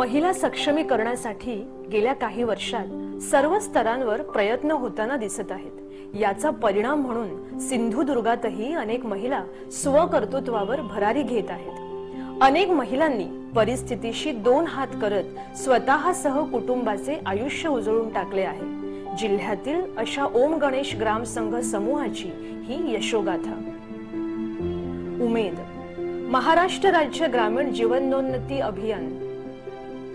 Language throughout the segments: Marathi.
महिला सक्षमीकरणासाठी गेल्या काही वर्षात सर्व स्तरांवर प्रयत्न होताना दिसत आहेत। याचा परिणाम म्हणून सिंधुदुर्गातही अनेक महिला स्वकर्तृत्वावर भरारी घेत आहेत। अनेक महिलांनी परिस्थितीशी दोन हात करत स्वतःसह कुटुंबाचे आयुष्य उजळून टाकले आहे। जिल्ह्यातील अशा ओम गणेश ग्राम संघ समूहाची ही यशोगाथा। उमेद महाराष्ट्र राज्य ग्रामीण जीवनोन्नती अभियान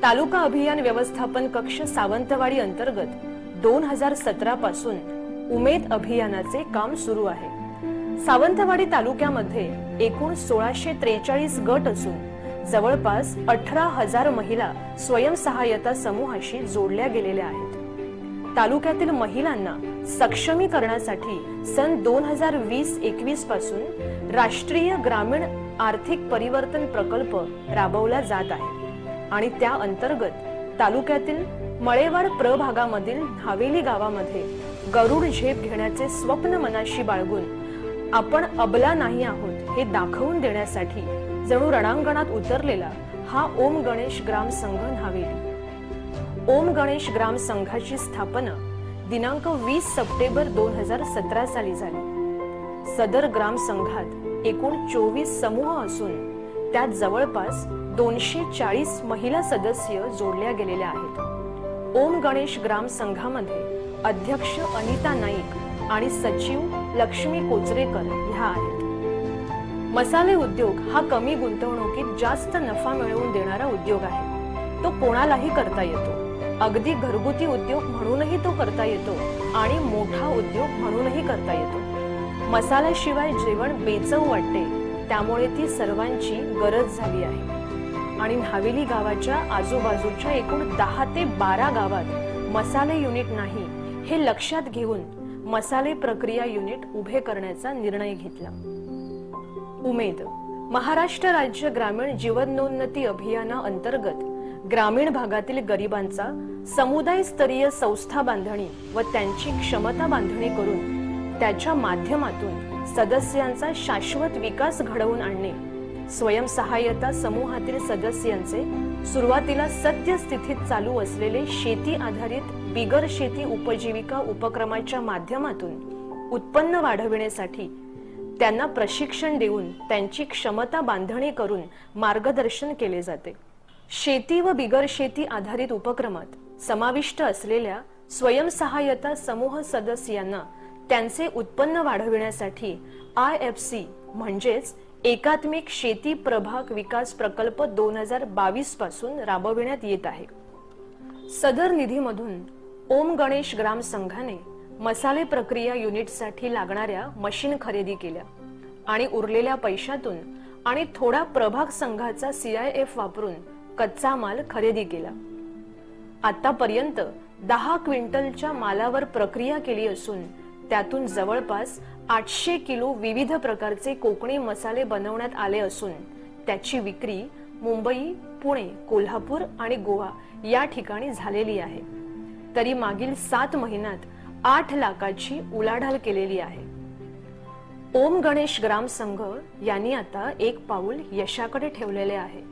तालुका अभियान व्यवस्थापन कक्ष सावंतवाडी अंतर्गत 2017 पासून उमेद अभियानाचे काम सुरू आहे। सावंतवाडी तालुक्यामध्ये एकूण 1643 गट असून जवळपास 18,000 महिला स्वयंसहायता समूहाशी जोडल्या गेलेल्या आहेत। तालुक्यातील महिलांना सक्षमीकरणासाठी सन 2020-21 पासून राष्ट्रीय ग्रामीण आर्थिक परिवर्तन प्रकल्प राबवला जात आहे आणि त्या अंतर्गत तालुक्यातील मळेवाड प्रभागामधील हावेली गावामध्ये गरुड झेप घेण्याचे स्वप्न मनाशी बाळगून आपण अबला नाही आहोत हे दाखवून देण्यासाठी जणू रणांगणात उतरलेला हा ओम गणेश ग्राम संघ हावेली। ओम गणेश ग्राम संघाची स्थापना दिनांक 20 सप्टेंबर 2017 साली झाली। सदर ग्राम संघात एकूण 24 समूह असून त्यात जवळपास 240 महिला सदस्य जोडल्या गेलेल्या आहेत। ओम गणेश ग्राम संघामध्ये अध्यक्ष अनिता नाईक आणि सचिव लक्ष्मी कोचरेकर ह्या आहेत। मसाले उद्योग हा कमी गुंतवणुकीत जास्त नफा मिळवून देणारा उद्योग आहे। तो कोणालाही करता येतो। अगदी घरगुती उद्योग म्हणूनही तो करता येतो आणि मोठा उद्योग म्हणूनही करता येतो। मसाल्याशिवाय जेवण बेचव वाटते, त्यामुळे ती सर्वांची गरज झाली आहे आणि हावेली गावाच्या आजूबाजूच्या एकूण 10 ते 12 गावात मसाले युनिट नाही हे लक्षात घेऊन मसाले प्रक्रिया युनिट उभे करण्याचा निर्णय घेतला। उमेद महाराष्ट्र राज्य ग्रामीण जीवनोन्नती अभियाना अंतर्गत ग्रामीण भागातील गरिबांचा समुदाय स्तरीय संस्था बांधणी व त्यांची क्षमता बांधणी करून त्याच्या माध्यमातून सदस्यांचा शाश्वत विकास घडवून आणणे, स्वयंसहायता समूहातील सदस्यांचे सुरुवातीला सद्य स्थितीत चालू असलेले शेती आधारित बिगर शेती उपजीविका उपक्रमाच्या माध्यमातून उत्पन्न वाढविण्यासाठी त्यांना प्रशिक्षण देऊन त्यांची क्षमता बांधणी करून मार्गदर्शन केले जाते। शेती व बिगर शेती आधारित उपक्रमात समाविष्ट असलेल्या स्वयंसहायता समूह सदस्यांना त्यांचे उत्पन्न वाढविण्यासाठी IFC म्हणजेच एकात्मिक शेती प्रभाग विकास प्रकल्प 2022 पासून राबविण्यात येत आहे। सदर निधीमधून ओम गणेश ग्राम संघाने मसाले प्रक्रिया युनिटसाठी लागणाऱ्या मशीन खरेदी केल्या आणि उरलेल्या पैशातून आणि थोडा प्रभाग संघाचा CIF वापरून कच्चा माल खरेदी केला। आतापर्यंत 10 क्विंटलच्या मालावर प्रक्रिया केली असून त्यातून जवळपास 800 किलो विविध प्रकारचे कोकणी मसाले बनवण्यात आले असून त्याची विक्री मुंबई, पुणे, कोल्हापूर आणि गोवा या ठिकाणी झालेली आहे। तरी मागील 7 महिन्यात 8 लाखाची उलाढाल केलेली आहे। ओम गणेश ग्राम संघ यांनी आता एक पाऊल यशाकडे ठेवलेले आहे।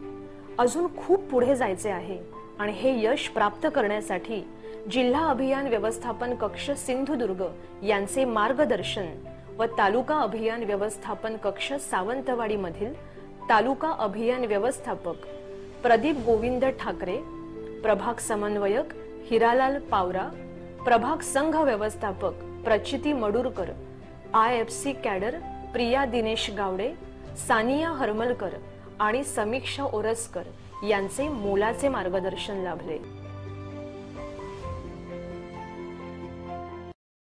अजून खूप पुढे जायचे आहे आणि हे यश प्राप्त करण्यासाठी जिल्हा अभियान व्यवस्थापन कक्ष सिंधुदुर्ग यांचे मार्गदर्शन व तालुका अभियान व्यवस्थापन कक्ष सावंतवाडी मधील तालुका अभियान व्यवस्थापक प्रदीप गोविंद ठाकरे, प्रभाग समन्वयक हिरालाल पावरा, प्रभाग संघ व्यवस्थापक प्रचिती मडुरकर, IFC कॅडर प्रिया दिनेश गावडे, सानिया हरमलकर आणि समीक्षा ओरसकर यांचे मोलाचे मार्गदर्शन लाभले।